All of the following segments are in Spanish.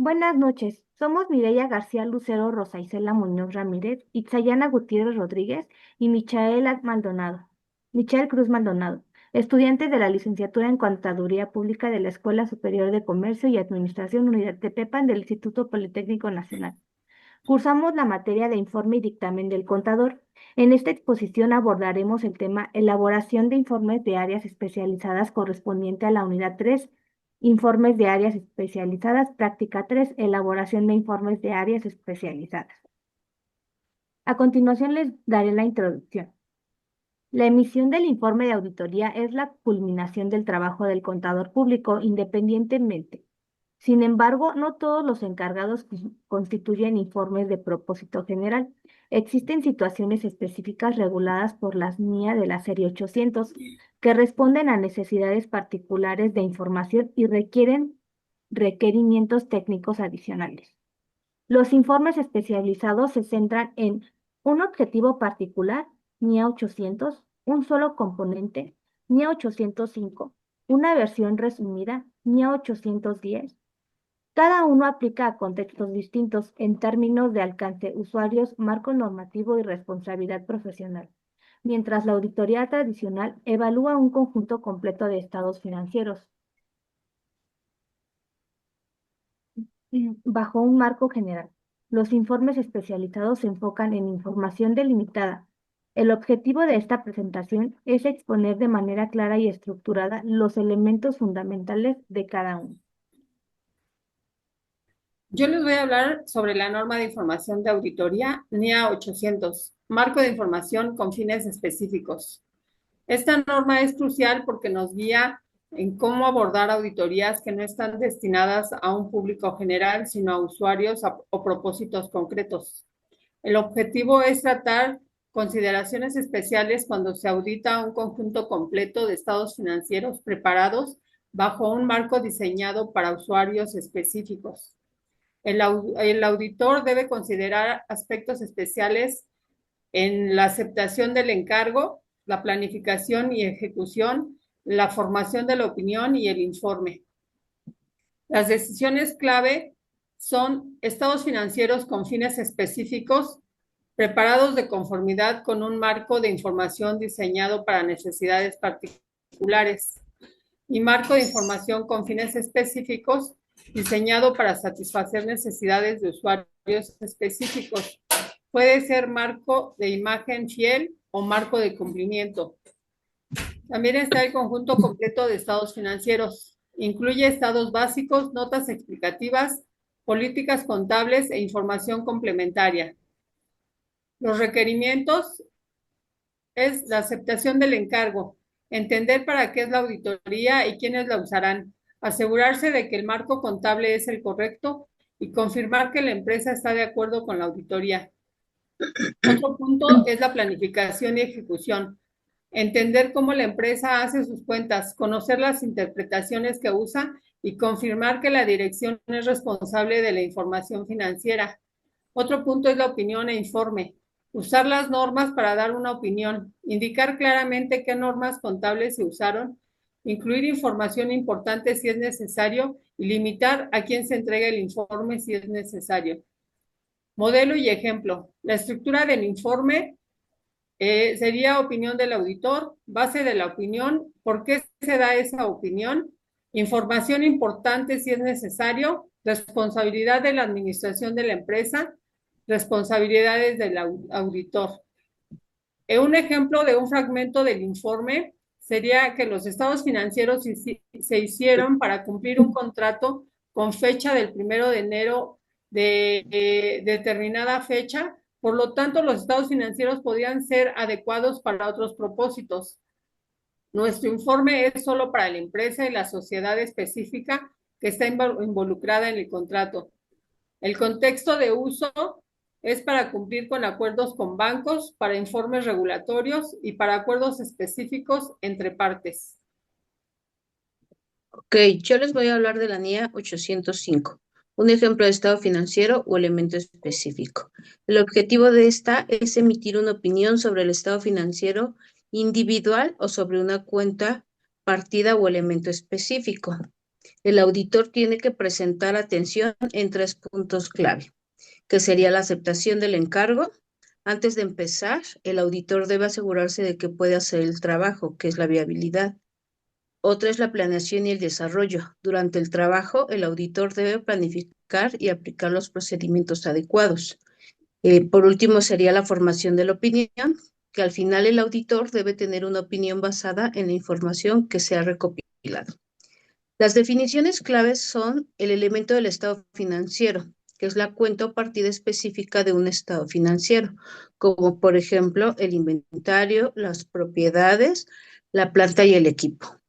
Buenas noches, somos Mireya García Lucero, Rosa Isela Muñoz Ramírez, Itzayana Gutiérrez Rodríguez y Michael Cruz Maldonado, estudiantes de la licenciatura en Contaduría Pública de la Escuela Superior de Comercio y Administración Unidad Tepepan del Instituto Politécnico Nacional. Cursamos la materia de informe y dictamen del contador. En esta exposición abordaremos el tema elaboración de informes de áreas especializadas correspondiente a la unidad 3, informes de áreas especializadas, práctica 3, elaboración de informes de áreas especializadas. A continuación les daré la introducción. La emisión del informe de auditoría es la culminación del trabajo del contador público independientemente. Sin embargo, no todos los encargados constituyen informes de propósito general. Existen situaciones específicas reguladas por las NIA de la serie 800 que responden a necesidades particulares de información y requieren requerimientos técnicos adicionales. Los informes especializados se centran en un objetivo particular, NIA 800, un solo componente, NIA 805, una versión resumida, NIA 810. Cada uno aplica a contextos distintos en términos de alcance, usuarios, marco normativo y responsabilidad profesional, mientras la auditoría tradicional evalúa un conjunto completo de estados financieros bajo un marco general. Los informes especializados se enfocan en información delimitada. El objetivo de esta presentación es exponer de manera clara y estructurada los elementos fundamentales de cada uno. Yo les voy a hablar sobre la norma de información de auditoría NIA 800, marco de información con fines específicos. Esta norma es crucial porque nos guía en cómo abordar auditorías que no están destinadas a un público general, sino a usuarios o propósitos concretos. El objetivo es tratar consideraciones especiales cuando se audita un conjunto completo de estados financieros preparados bajo un marco diseñado para usuarios específicos. El auditor debe considerar aspectos especiales en la aceptación del encargo, la planificación y ejecución, la formación de la opinión y el informe. Las decisiones clave son estados financieros con fines específicos, preparados de conformidad con un marco de información diseñado para necesidades particulares, y marco de información con fines específicos diseñado para satisfacer necesidades de usuarios específicos. Puede ser marco de imagen fiel o marco de cumplimiento. También está el conjunto completo de estados financieros. Incluye estados básicos, notas explicativas, políticas contables e información complementaria. Los requerimientos es la aceptación del encargo, entender para qué es la auditoría y quiénes la usarán, asegurarse de que el marco contable es el correcto y confirmar que la empresa está de acuerdo con la auditoría. Otro punto es la planificación y ejecución. Entender cómo la empresa hace sus cuentas, conocer las interpretaciones que usa y confirmar que la dirección es responsable de la información financiera. Otro punto es la opinión e informe. Usar las normas para dar una opinión, indicar claramente qué normas contables se usaron, incluir información importante si es necesario y limitar a quién se entrega el informe si es necesario. Modelo y ejemplo. La estructura del informe sería opinión del auditor, base de la opinión, por qué se da esa opinión, información importante si es necesario, responsabilidad de la administración de la empresa, responsabilidades del auditor. Un ejemplo de un fragmento del informe sería que los estados financieros se hicieron para cumplir un contrato con fecha del 1 de enero de determinada fecha. Por lo tanto, los estados financieros podían ser adecuados para otros propósitos. Nuestro informe es solo para la empresa y la sociedad específica que está involucrada en el contrato. El contexto de uso es para cumplir con acuerdos con bancos, para informes regulatorios y para acuerdos específicos entre partes. Ok, yo les voy a hablar de la NIA 805, un ejemplo de estado financiero o elemento específico. El objetivo de esta es emitir una opinión sobre el estado financiero individual o sobre una cuenta, partida o elemento específico. El auditor tiene que presentar atención en 3 puntos clave, que sería la aceptación del encargo. Antes de empezar, el auditor debe asegurarse de que puede hacer el trabajo, que es la viabilidad. Otra es la planeación y el desarrollo. Durante el trabajo, el auditor debe planificar y aplicar los procedimientos adecuados. Por último, sería la formación de la opinión, que al final el auditor debe tener una opinión basada en la información que se ha recopilado. Las definiciones claves son el elemento del estado financiero, que es la cuenta o partida específica de un estado financiero, como por ejemplo el inventario, las propiedades, la planta y el equipo.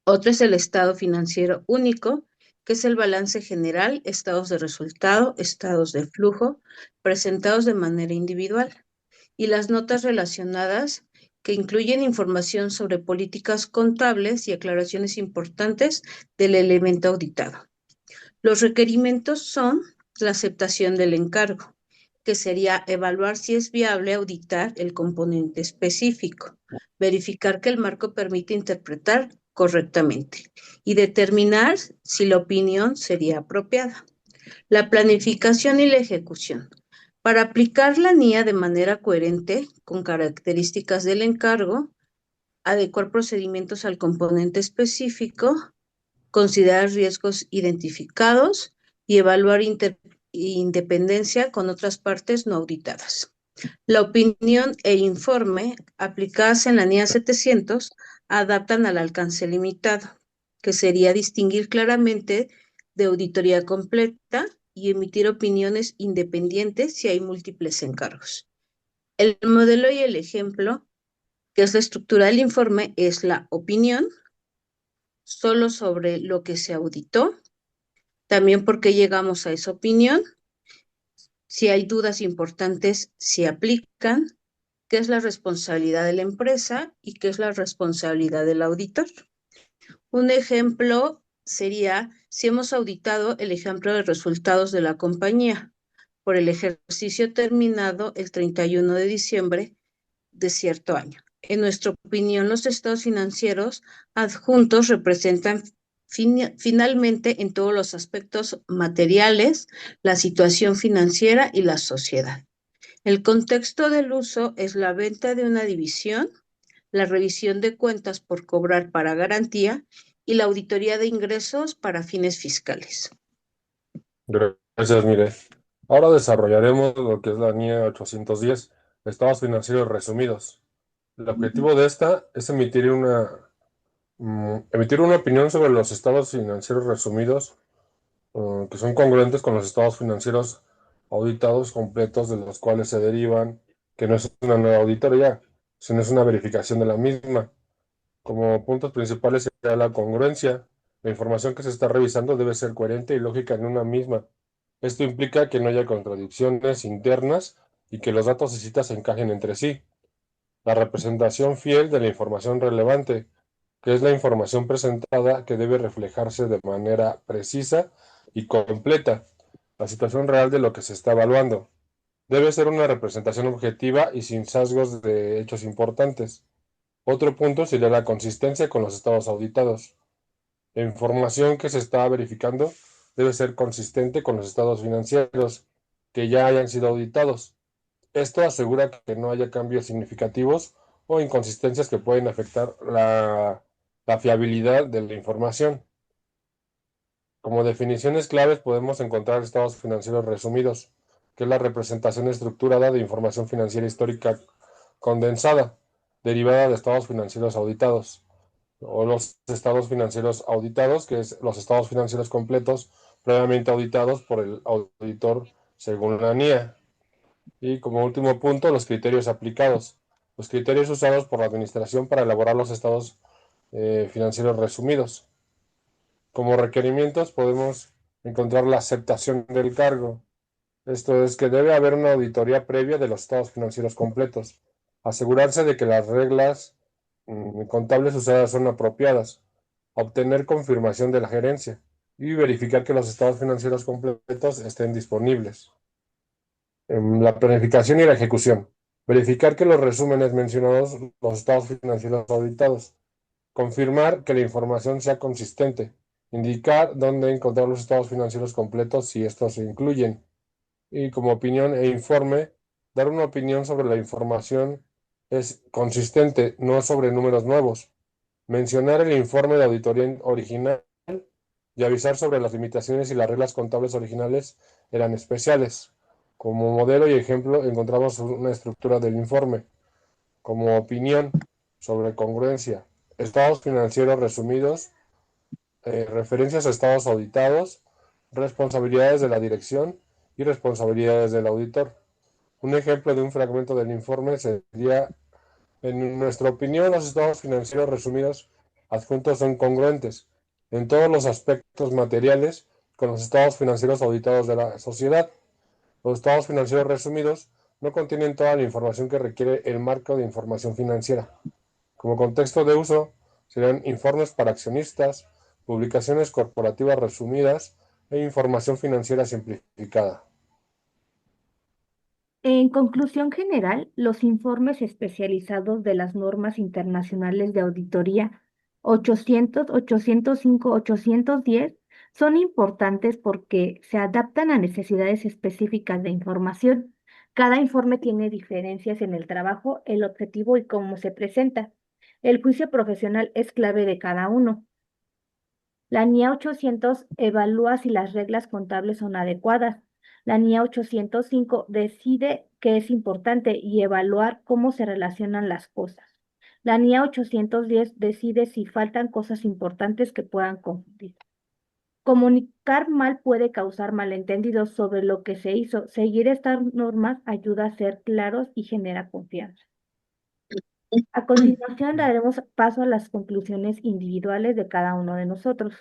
Otro es el estado financiero único, que es el balance general, estados de resultado, estados de flujo, presentados de manera individual, y las notas relacionadas, que incluyen información sobre políticas contables y aclaraciones importantes del elemento auditado. Los requerimientos son la aceptación del encargo, que sería evaluar si es viable auditar el componente específico, verificar que el marco permite interpretar correctamente y determinar si la opinión sería apropiada. La planificación y la ejecución. Para aplicar la NIA de manera coherente con características del encargo, adecuar procedimientos al componente específico, considerar riesgos identificados y evaluar independencia con otras partes no auditadas. La opinión e informe aplicadas en la NIA 700 adaptan al alcance limitado, que sería distinguir claramente de auditoría completa y emitir opiniones independientes si hay múltiples encargos. El modelo y el ejemplo, que es la estructura del informe, es la opinión, solo sobre lo que se auditó, también por qué llegamos a esa opinión, si hay dudas importantes, si aplican, qué es la responsabilidad de la empresa y qué es la responsabilidad del auditor. Un ejemplo sería si hemos auditado el ejemplo de resultados de la compañía por el ejercicio terminado el 31 de diciembre de cierto año. En nuestra opinión, los estados financieros adjuntos representan finalmente en todos los aspectos materiales la situación financiera y la sociedad. El contexto del uso es la venta de una división, la revisión de cuentas por cobrar para garantía y la auditoría de ingresos para fines fiscales. Gracias, Mire. Ahora desarrollaremos lo que es la NIE 810, estados financieros resumidos. El objetivo de esta es emitir una opinión sobre los estados financieros resumidos, que son congruentes con los estados financieros auditados completos, de los cuales se derivan que no es una nueva auditoría, sino es una verificación de la misma. Como puntos principales sería la congruencia. La información que se está revisando debe ser coherente y lógica en una misma. Esto implica que no haya contradicciones internas y que los datos y citas se encajen entre sí. La representación fiel de la información relevante, que es la información presentada que debe reflejarse de manera precisa y completa la situación real de lo que se está evaluando. Debe ser una representación objetiva y sin sesgos de hechos importantes. Otro punto sería la consistencia con los estados auditados. La información que se está verificando debe ser consistente con los estados financieros que ya hayan sido auditados. Esto asegura que no haya cambios significativos o inconsistencias que pueden afectar la fiabilidad de la información. Como definiciones claves podemos encontrar estados financieros resumidos, que es la representación estructurada de información financiera histórica condensada, derivada de estados financieros auditados, o los estados financieros auditados, que es los estados financieros completos previamente auditados por el auditor según la NIA. Y como último punto, los criterios aplicados. Los criterios usados por la administración para elaborar los estados financieros resumidos. Como requerimientos podemos encontrar la aceptación del cargo. Esto es que debe haber una auditoría previa de los estados financieros completos. Asegurarse de que las reglas contables usadas son apropiadas. Obtener confirmación de la gerencia y verificar que los estados financieros completos estén disponibles. La planificación y la ejecución. Verificar que los resúmenes mencionados, los estados financieros auditados. Confirmar que la información sea consistente indicar dónde encontrar los estados financieros completos si estos se incluyen. Y como opinión e informe, dar una opinión sobre la información es consistente, no sobre números nuevos. Mencionar el informe de auditoría original y avisar sobre las limitaciones y las reglas contables originales eran especiales. Como modelo y ejemplo encontramos una estructura del informe. Como opinión sobre congruencia, estados financieros resumidos, referencias a estados auditados, responsabilidades de la dirección y responsabilidades del auditor. Un ejemplo de un fragmento del informe sería: en nuestra opinión, los estados financieros resumidos adjuntos son congruentes en todos los aspectos materiales con los estados financieros auditados de la sociedad. Los estados financieros resumidos no contienen toda la información que requiere el marco de información financiera. Como contexto de uso, serán informes para accionistas, publicaciones corporativas resumidas e información financiera simplificada. En conclusión general, los informes especializados de las normas internacionales de auditoría 800, 805, 810 son importantes porque se adaptan a necesidades específicas de información. Cada informe tiene diferencias en el trabajo, el objetivo y cómo se presenta. El juicio profesional es clave de cada uno. La NIA 800 evalúa si las reglas contables son adecuadas. La NIA 805 decide qué es importante y evaluar cómo se relacionan las cosas. La NIA 810 decide si faltan cosas importantes que puedan confundir. Comunicar mal puede causar malentendidos sobre lo que se hizo. Seguir estas normas ayuda a ser claros y genera confianza. A continuación, daremos paso a las conclusiones individuales de cada uno de nosotros.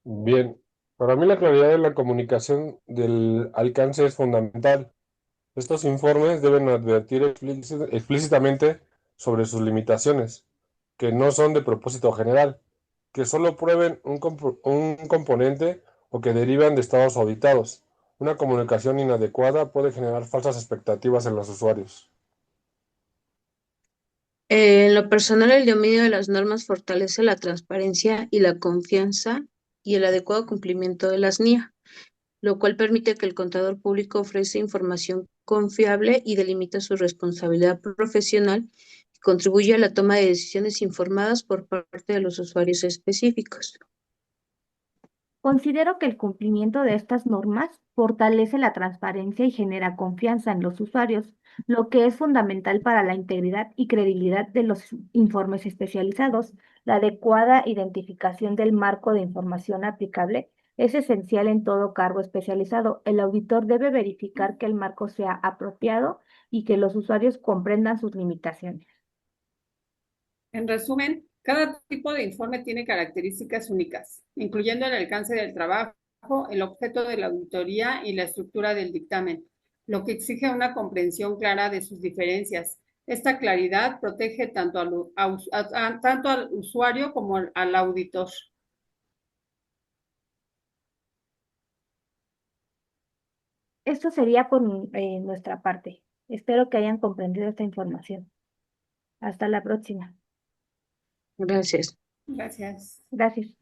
Bien, para mí la claridad de la comunicación del alcance es fundamental. Estos informes deben advertir explícitamente sobre sus limitaciones, que no son de propósito general, que solo prueben un componente o que derivan de estados auditados. Una comunicación inadecuada puede generar falsas expectativas en los usuarios. En lo personal, el dominio de las normas fortalece la transparencia y la confianza y el adecuado cumplimiento de las NIA, lo cual permite que el contador público ofrece información confiable y delimita su responsabilidad profesional y contribuye a la toma de decisiones informadas por parte de los usuarios específicos. Considero que el cumplimiento de estas normas fortalece la transparencia y genera confianza en los usuarios, lo que es fundamental para la integridad y credibilidad de los informes especializados. La adecuada identificación del marco de información aplicable es esencial en todo cargo especializado. El auditor debe verificar que el marco sea apropiado y que los usuarios comprendan sus limitaciones. En resumen, cada tipo de informe tiene características únicas, incluyendo el alcance del trabajo, el objeto de la auditoría y la estructura del dictamen, lo que exige una comprensión clara de sus diferencias. Esta claridad protege tanto al usuario como al auditor. Esto sería por nuestra parte. Espero que hayan comprendido esta información. Hasta la próxima. Gracias. Gracias. Gracias.